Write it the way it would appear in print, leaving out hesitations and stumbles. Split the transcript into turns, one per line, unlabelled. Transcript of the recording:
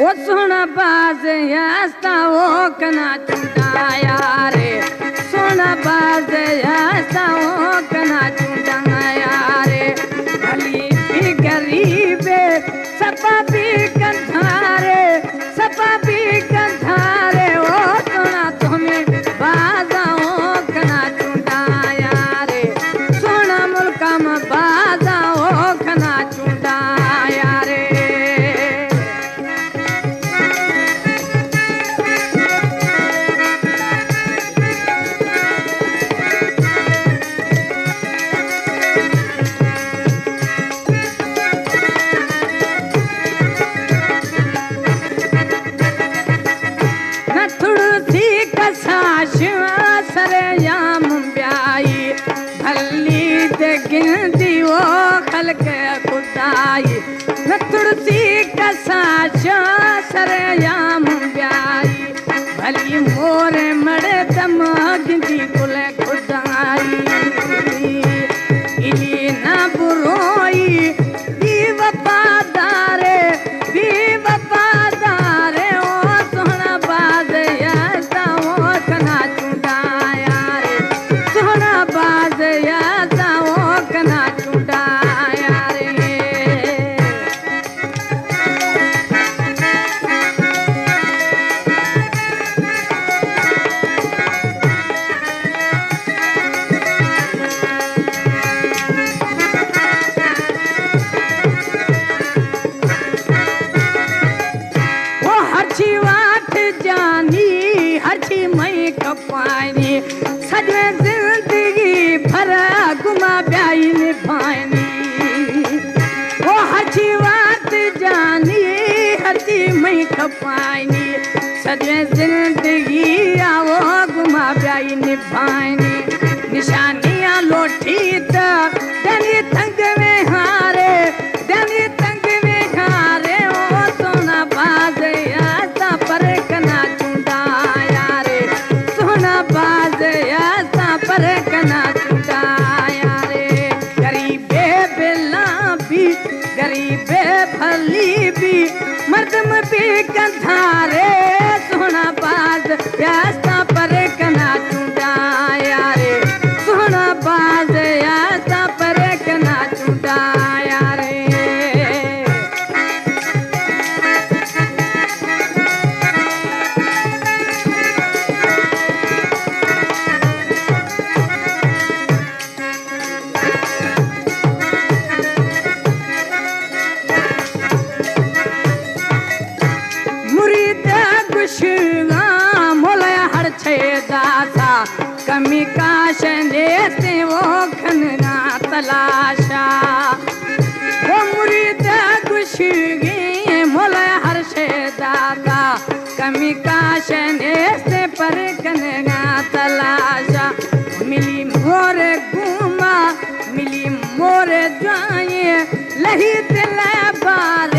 वो सोना बाज यास्ता वो कना चुंडाया रे सोना बाज यास्ता वो कना चुंडाया रे भली भी गरीबे सपा भी कंधारे सपा भी कंधारे वो सोना तुम्हें बाजा वो कना चुंडाया रे सोना मुल्का में बाजा वो कना चुंडाया रे सरयाम ब्याई भली गिनती वो खलक खुदाई न तुलसी कसाश सरयाम ब्याई भली मोर मड़े दम गिनती कुल खुदाई इली न बुरोई भी वफादारे ओ सोहना बाज यादा वो कना चुंडाया रे सोहना बाज यादा वो कना चुंडाया रे वो हरची वाट जानी हरची मई कपानी सजवे जिंदगी भर गुमा ब्याई निभानी वो हरची वाट जानी हरची मई कपानी सजवे जिंदगी आवो गुमा ब्याई निभानी निशानियां लोठी तक दनी तंग में हारे दनी तंग में हारे ओ सोना बाज यासा पर कना चुंडाया रे सोना बाज यासा पर कना चुंडाया रे गरीबे बेला भी गरीबे भली भी मर्दम भी कंधारे सोना बाज यासा पर कना चुंडाया रे सोना बाज यासा पर कना चुंडाया रे मुरीद गुशगा मोला हर छे दासा कमी काशन से वो खनना तलाशा वो मुरीद गुशगे मोला हर छे दासा कमी काशन से पर खनना तलाशा मिली मोर गुमा मिली मोर जाए लही दिल बार